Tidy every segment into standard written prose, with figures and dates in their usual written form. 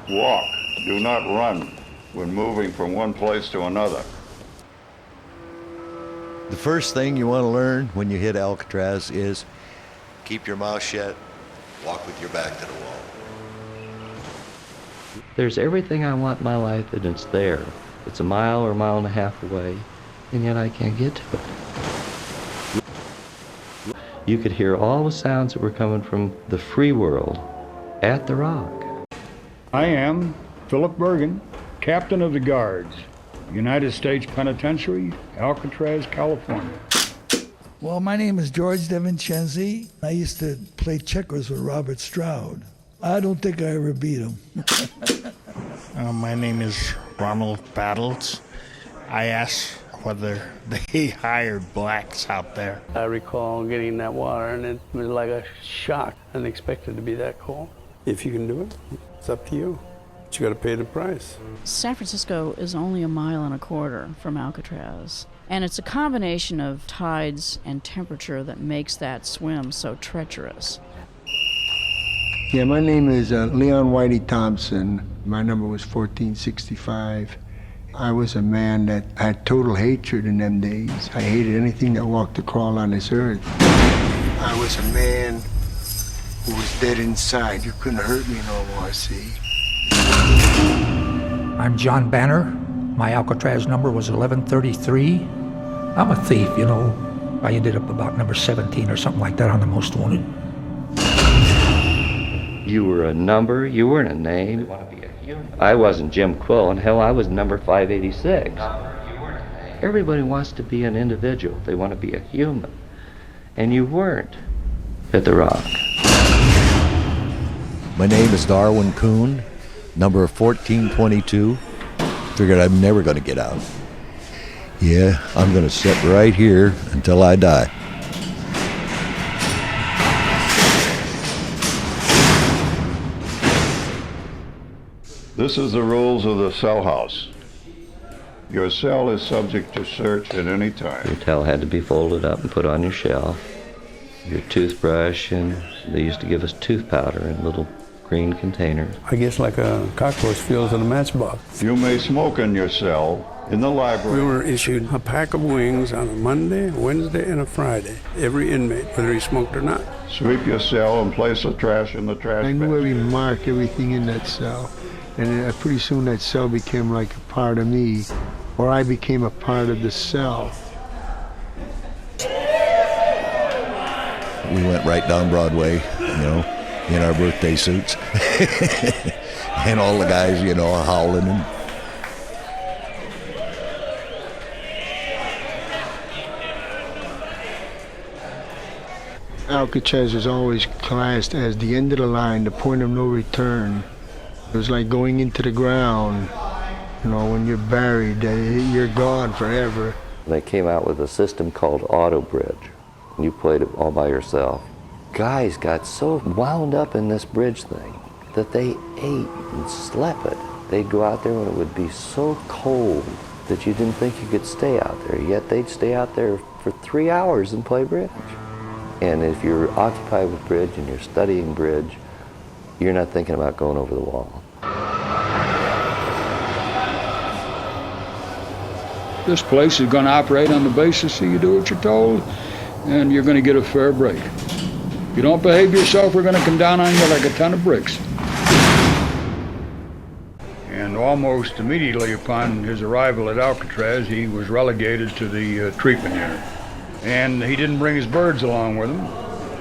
Walk, do not run when moving from one place to another. The first thing you want to learn when you hit Alcatraz is keep your mouth shut, walk with your back to the wall. There's everything I want in my life, and it's there. It's a mile or a mile and a half away, and yet I can't get to it. You could hear all the sounds that were coming from the free world at the Rock. I am Philip Bergen, Captain of the Guards, United States Penitentiary, Alcatraz, California. Well, my name is George DeVincenzi. I used to play checkers with Robert Stroud. I don't think I ever beat him. My name is Ronald Battles. I asked whether they hired blacks out there. I recall getting in that water, and it was like a shock. I didn't expect it to be that cold. If you can do it, it's up to you. But you got to pay the price. San Francisco is only a mile and a quarter from Alcatraz. And it's a combination of tides and temperature that makes that swim so treacherous. Yeah, my name is Leon Whitey Thompson. My number was 1465. I was a man that had total hatred in them days. I hated anything that walked or crawled on this earth. I was a man who was dead inside. You couldn't hurt me no more, see? I'm John Banner. My Alcatraz number was 1133. I'm a thief, you know. I ended up about number 17 or something like that on the most wanted. You were a number, you weren't a name. You want to be a human. I wasn't Jim Quill, and hell, I was number 586. Everybody wants to be an individual. They want to be a human. And you weren't at the Rock. My name is Darwin Kuhn, number 1422. Figured I'm never going to get out. Yeah, I'm going to sit right here until I die. This is the rules of the cell house. Your cell is subject to search at any time. Your towel had to be folded up and put on your shelf. Your toothbrush, and they used to give us tooth powder in little green containers. I guess like a cockroach feels in a matchbox. You may smoke in your cell, in the library. We were issued a pack of wings on a Monday, Wednesday, and a Friday. Every inmate, whether he smoked or not. Sweep your cell and place the trash in the trash I bin. knew every mark, everything in that cell. And pretty soon that cell became like a part of me, or I became a part of the cell. We went right down Broadway, you know, in our birthday suits. And all the guys, you know, howling. And Alcatraz was always classed as the end of the line, the point of no return. It was like going into the ground, you know, when you're buried, you're gone forever. They came out with a system called Auto Bridge. You played it all by yourself. Guys got so wound up in this bridge thing that they ate and slept it. They'd go out there when it would be so cold that you didn't think you could stay out there, yet they'd stay out there for 3 hours and play bridge. And if you're occupied with bridge and you're studying bridge, you're not thinking about going over the wall. This place is going to operate on the basis that you do what you're told, and you're going to get a fair break. If you don't behave yourself, we're going to come down on you like a ton of bricks. And almost immediately upon his arrival at Alcatraz, he was relegated to the treatment unit. And he didn't bring his birds along with him,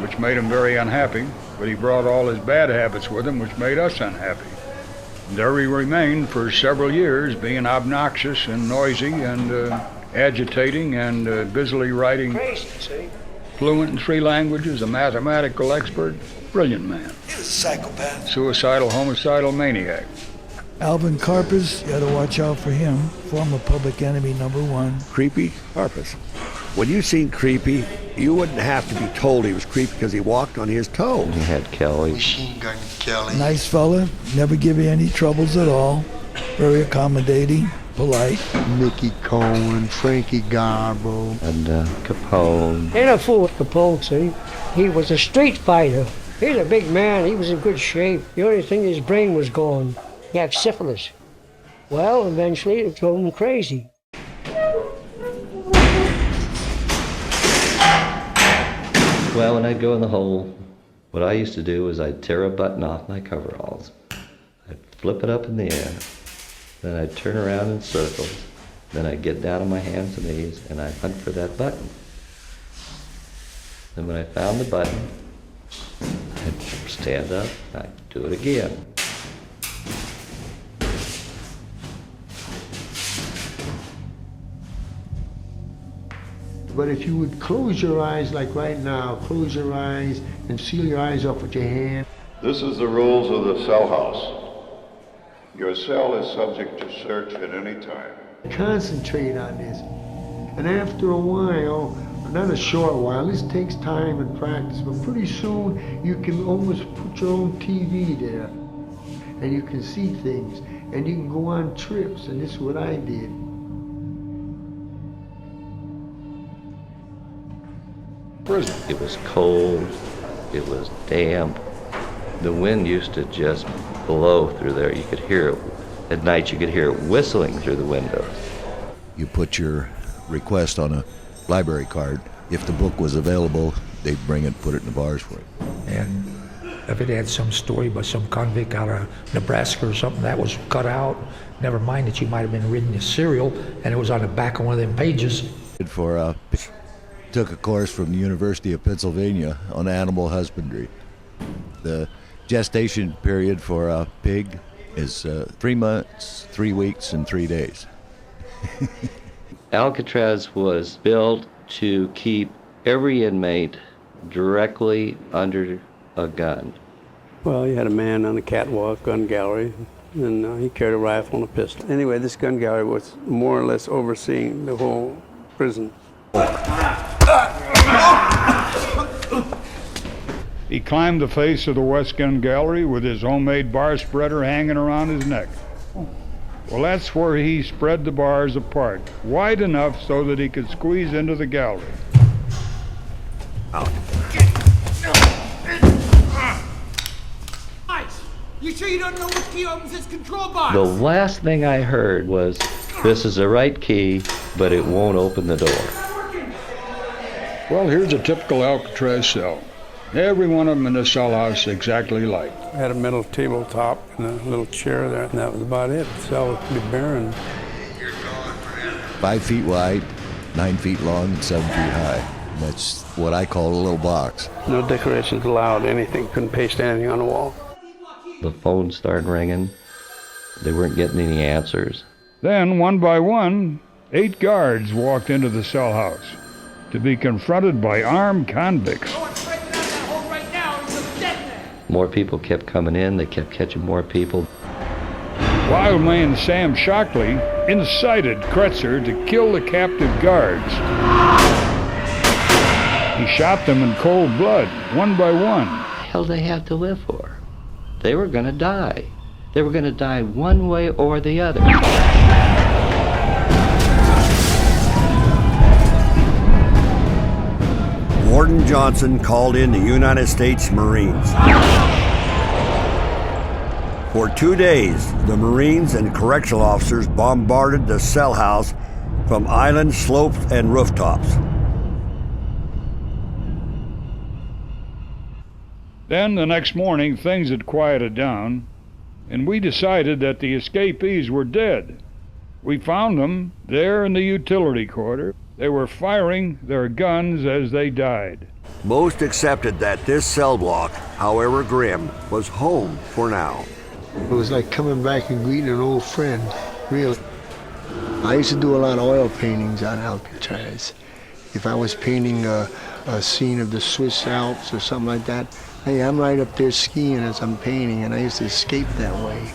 which made him very unhappy, but he brought all his bad habits with him, which made us unhappy. And there he remained for several years, being obnoxious and noisy and agitating and busily writing. Fluent in 3 languages, a mathematical expert, brilliant man. He was a psychopath. Suicidal, homicidal maniac. Alvin Karpus, you gotta watch out for him. Former public enemy #1. Creepy Karpus. When you seen Creepy, you wouldn't have to be told he was creepy because he walked on his toes. You had Kelly. Machine Gun Kelly. Nice fella, never give you any troubles at all. Very accommodating, polite. Mickey Cohen, Frankie Garbo. And Capone. Ain't a fool with Capone, see? He was a street fighter. He's a big man. He was in good shape. The only thing, his brain was gone. He had syphilis. Well, eventually it drove him crazy. Well, when I'd go in the hole, what I used to do was I'd tear a button off my coveralls. I'd flip it up in the air, then I'd turn around in circles, then I'd get down on my hands and knees and I'd hunt for that button. Then when I found the button, I'd stand up, I'd do it again. But if you would close your eyes like right now, close your eyes and seal your eyes up with your hand. This is the rules of the cell house. Your cell is subject to search at any time. Concentrate on this. And after a while, not a short while, this takes time and practice, but pretty soon you can almost put your own TV there. And you can see things. And you can go on trips, and this is what I did. Prison. It was cold, it was damp. The wind used to just blow through there. You could hear it. At night you could hear it whistling through the windows. You put your request on a library card. If the book was available, they'd bring it, put it in the bars for you. And if it had some story by some convict out of Nebraska or something, that was cut out. Never mind that you might have been reading a serial and it was on the back of one of them pages. Took a course from the University of Pennsylvania on animal husbandry. The gestation period for a pig is 3 months, 3 weeks, and 3 days. Alcatraz was built to keep every inmate directly under a gun. Well, you had a man on the catwalk, gun gallery, and he carried a rifle and a pistol. Anyway, this gun gallery was more or less overseeing the whole prison. He climbed the face of the West Gun Gallery with his homemade bar spreader hanging around his neck. Well, that's where he spread the bars apart, wide enough so that he could squeeze into the gallery. You sure you don't know which key opens this control box? The last thing I heard was, "This is the right key, but it won't open the door." Well, here's a typical Alcatraz cell. Every one of them in the cell house exactly like. I had a metal tabletop and a little chair there, and that was about it. The cell was pretty barren. 5 feet wide, 9 feet long, and 7 feet high. And that's what I call a little box. No decorations allowed, anything. Couldn't paste anything on the wall. The phone started ringing. They weren't getting any answers. Then, one by one, 8 guards walked into the cell house to be confronted by armed convicts. More people kept coming in. They kept catching more people. Wildman Sam Shockley incited Kretzer to kill the captive guards. He shot them in cold blood, one by one. What the hell they have to live for? They were going to die. They were going to die one way or the other. Warden Johnson called in the United States Marines. For 2 days, the Marines and correctional officers bombarded the cell house from island slopes and rooftops. Then the next morning, things had quieted down, and we decided that the escapees were dead. We found them there in the utility quarter. They were firing their guns as they died. Most accepted that this cell block, however grim, was home for now. It was like coming back and greeting an old friend, really. I used to do a lot of oil paintings on Alcatraz. If I was painting a scene of the Swiss Alps or something like that, hey, I'm right up there skiing as I'm painting, and I used to escape that way.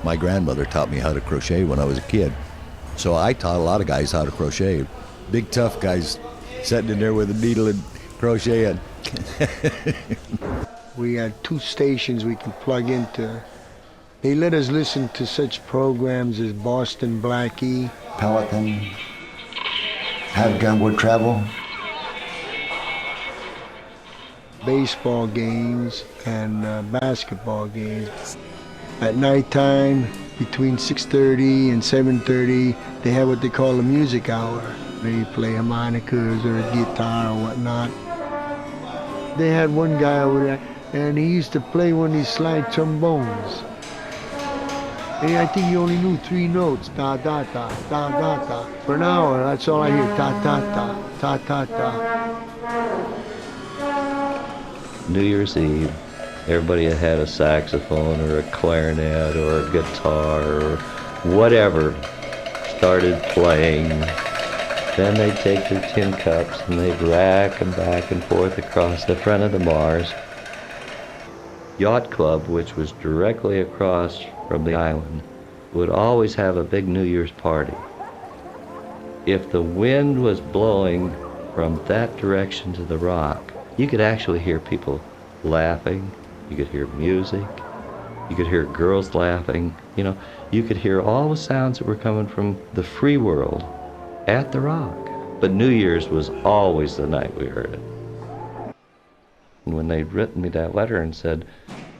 My grandmother taught me how to crochet when I was a kid. So I taught a lot of guys how to crochet. Big tough guys sitting in there with a needle and crocheting. We had 2 stations we could plug into. They let us listen to such programs as Boston Blackie, Pelican, Have Gunboat Travel, baseball games, and basketball games. At nighttime, between 6:30 and 7:30, they have what they call a music hour. They play harmonicas or a guitar or whatnot. They had one guy over there, and he used to play one of these slide trombones. And I think he only knew 3 notes, da da da, da da da. For an hour, that's all I hear, ta ta ta, ta ta ta. New Year's Eve, everybody had a saxophone or a clarinet or a guitar or whatever started playing. Then they'd take their tin cups and they'd rack them back and forth across the front of the Mars. Yacht Club, which was directly across from the island, would always have a big New Year's party. If the wind was blowing from that direction to the rock, you could actually hear people laughing, you could hear music, you could hear girls laughing, you know, you could hear all the sounds that were coming from the free world at the rock. But New Year's was always the night we heard it. And when they'd written me that letter and said,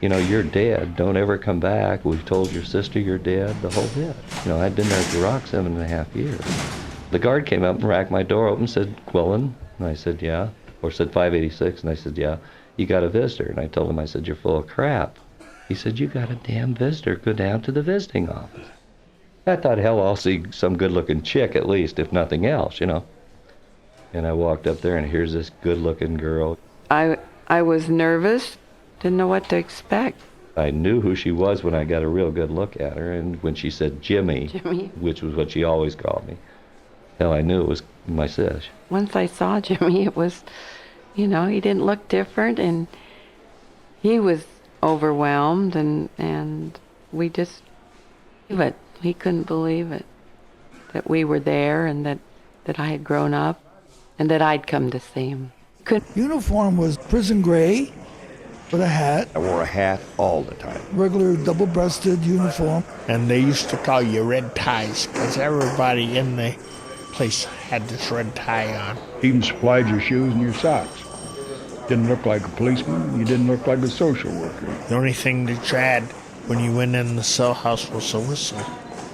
you know, you're dead, don't ever come back, we've told your sister you're dead, the whole bit. You know, I'd been there at the rock 7.5 years. The guard came up and racked my door open and said, Quillen? And I said, yeah. Or said 586, and I said, yeah. You got a visitor. And I told him, I said, you're full of crap. He said, you got a damn visitor, go down to the visiting office. I thought, hell, I'll see some good-looking chick at least, if nothing else, you know. And I walked up there, and here's this good-looking girl. I was nervous, didn't know what to expect. I knew who she was when I got a real good look at her, and when she said Jimmy, which was what she always called me, hell, I knew it was my sis. Once I saw Jimmy, it was, you know, he didn't look different, and he was overwhelmed, and we just, but he couldn't believe it, that we were there, and that I had grown up, and that I'd come to see him. Uniform was prison gray with a hat. I wore a hat all the time. Regular double-breasted uniform. And they used to call you red ties because everybody in the place had this red tie on. Even supplied your shoes and your socks. Didn't look like a policeman, you didn't look like a social worker. The only thing that you had when you went in the cell house was a whistle.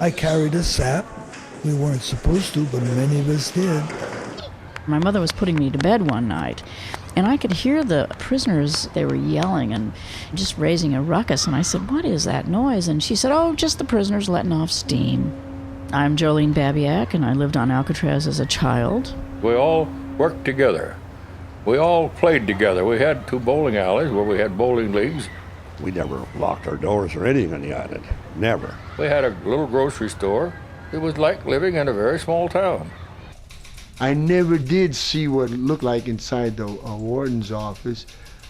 I carried a sap. We weren't supposed to, but many of us did. My mother was putting me to bed one night, and I could hear the prisoners, they were yelling and just raising a ruckus, and I said, what is that noise? And she said, oh, just the prisoners letting off steam. I'm Jolene Babiak, and I lived on Alcatraz as a child. We all worked together. We all played together. We had 2 bowling alleys where we had bowling leagues. We never locked our doors or anything on the island. Never. We had a little grocery store. It was like living in a very small town. I never did see what it looked like inside the warden's office.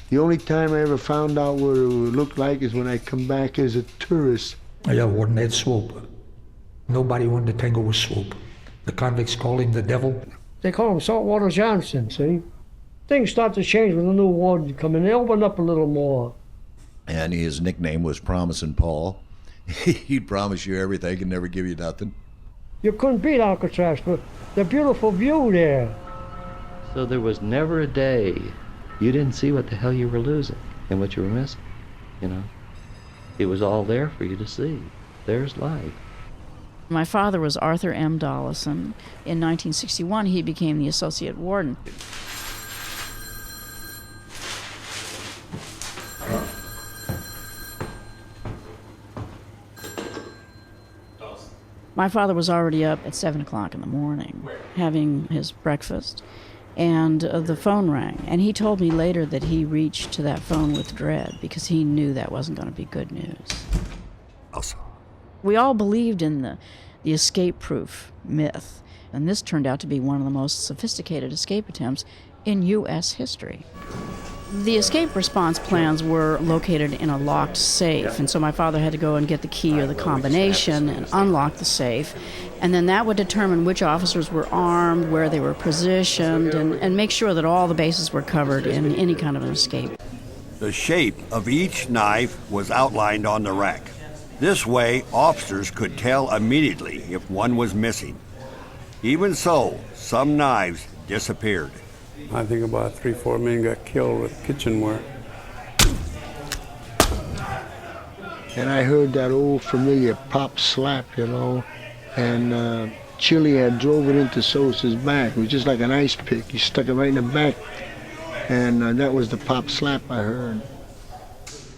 The only time I ever found out what it looked like is when I come back as a tourist. Yeah, Warden Ed Swope. Nobody wanted to tangle with Swope. The convicts called him the devil. They call him Saltwater Johnson, see? Things start to change when the new warden come in. They open up a little more. And his nickname was Promising Paul. He'd promise you everything and never give you nothing. You couldn't beat Alcatraz for the beautiful view there. So there was never a day you didn't see what the hell you were losing and what you were missing, you know. It was all there for you to see. There's life. My father was Arthur M. Dollison. In 1961, he became the associate warden. My father was already up at 7 o'clock in the morning, having his breakfast, and the phone rang. And he told me later that he reached to that phone with dread because he knew that wasn't going to be good news. Awesome. We all believed in the escape-proof myth, and this turned out to be one of the most sophisticated escape attempts in U.S. history. The escape response plans were located in a locked safe, and so my father had to go and get the key or the combination and unlock the safe, and then that would determine which officers were armed, where they were positioned, and make sure that all the bases were covered in any kind of an escape. The shape of each knife was outlined on the rack. This way, officers could tell immediately if one was missing. Even so, some knives disappeared. I think about 3-4 men got killed with kitchenware. and I heard that old familiar pop slap, you know, and Chili had drove it into Sosa's back. It was just like an ice pick. He stuck it right in the back, and that was the pop slap I heard.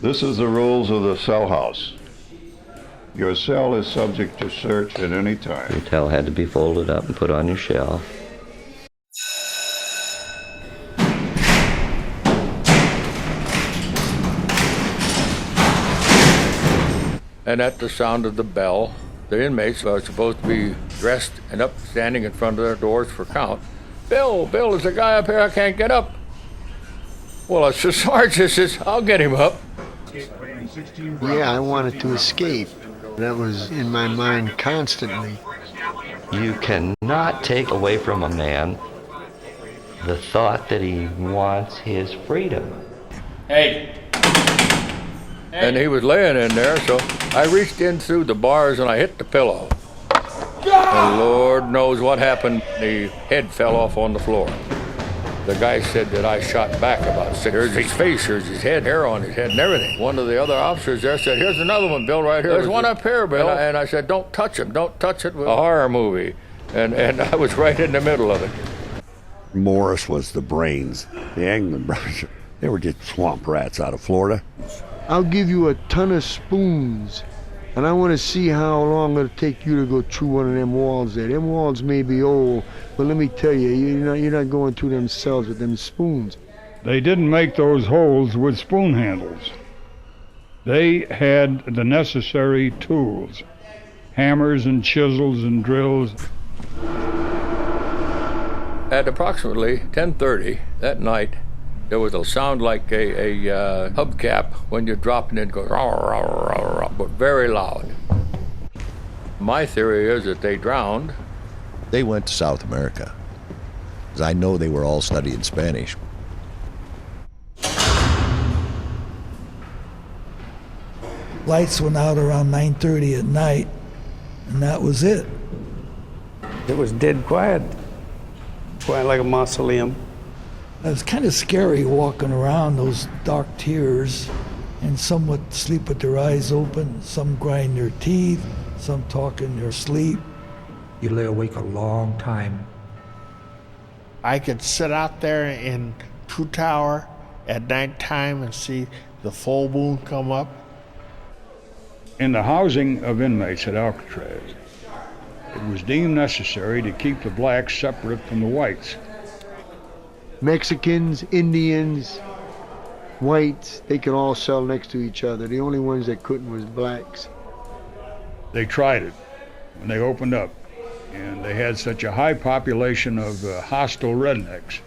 This is the rules of the cell house. Your cell is subject to search at any time. Your towel had to be folded up and put on your shelf. And at the sound of the bell, the inmates are supposed to be dressed and up, standing in front of their doors for count. Bill, there's a guy up here, I can't get up. Well, it's the sergeant says, I'll get him up. Yeah, I wanted to escape. That was in my mind constantly. You cannot take away from a man the thought that he wants his freedom. Hey. And he was laying in there, so I reached in through the bars and I hit the pillow. And Lord knows what happened. The head fell off on the floor. The guy said that I shot back about 6. There's his face, there's his head, hair on his head and everything. One of the other officers there said, here's another one, Bill, right here. There's one up here, Bill. And I said, don't touch him, don't touch it. A horror movie. And I was right in the middle of it. Morris was the brains. The England brothers, they were just swamp rats out of Florida. I'll give you a ton of spoons, and I want to see how long it'll take you to go through one of them walls there. Them walls may be old, but let me tell you, you're not going through them cells with them spoons. They didn't make those holes with spoon handles. They had the necessary tools, hammers and chisels and drills. At approximately 10:30 that night, there was a sound like a hubcap when you're dropping it, goes, but very loud. My theory is that they drowned. They went to South America, because I know they were all studying Spanish. Lights went out around 9:30 at night, and that was it. It was dead quiet. Quiet like a mausoleum. It was kind of scary walking around those dark tiers, and some would sleep with their eyes open, some grind their teeth, some talk in their sleep. You lay awake a long time. I could sit out there in True Tower at nighttime and see the full moon come up. In the housing of inmates at Alcatraz, it was deemed necessary to keep the blacks separate from the whites. Mexicans, Indians, whites, they could all cell next to each other. The only ones that couldn't was blacks. They tried it when they opened up, and they had such a high population of hostile rednecks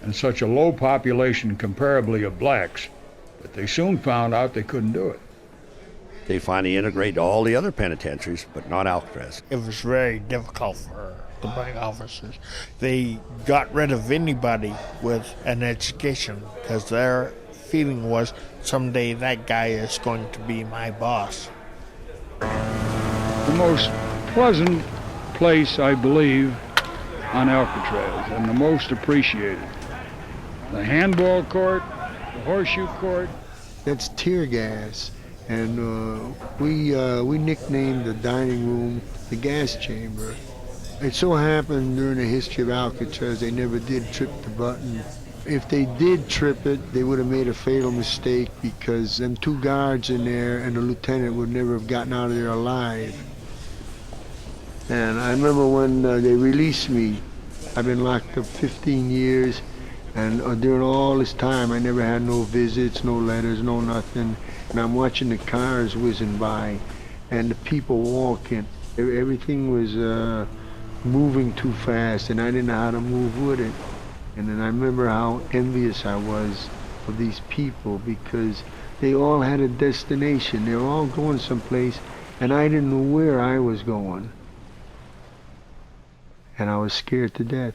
and such a low population comparably of blacks that they soon found out they couldn't do it. They finally integrated all the other penitentiaries, but not Alcatraz. It was very difficult for the black officers. They got rid of anybody with an education because their feeling was someday that guy is going to be my boss. The most pleasant place, I believe, on Alcatraz, and the most appreciated. The handball court, the horseshoe court. That's tear gas. And we nicknamed the dining room the gas chamber. It so happened during the history of Alcatraz they never did trip the button. If they did trip it, they would have made a fatal mistake because them 2 guards in there and the lieutenant would never have gotten out of there alive. And I remember when they released me, I've been locked up 15 years, and during all this time I never had no visits, no letters, no nothing. And I'm watching the cars whizzing by and the people walking. Everything was moving too fast, and I didn't know how to move with it. And then I remember how envious I was of these people because they all had a destination. They were all going someplace, and I didn't know where I was going. And I was scared to death.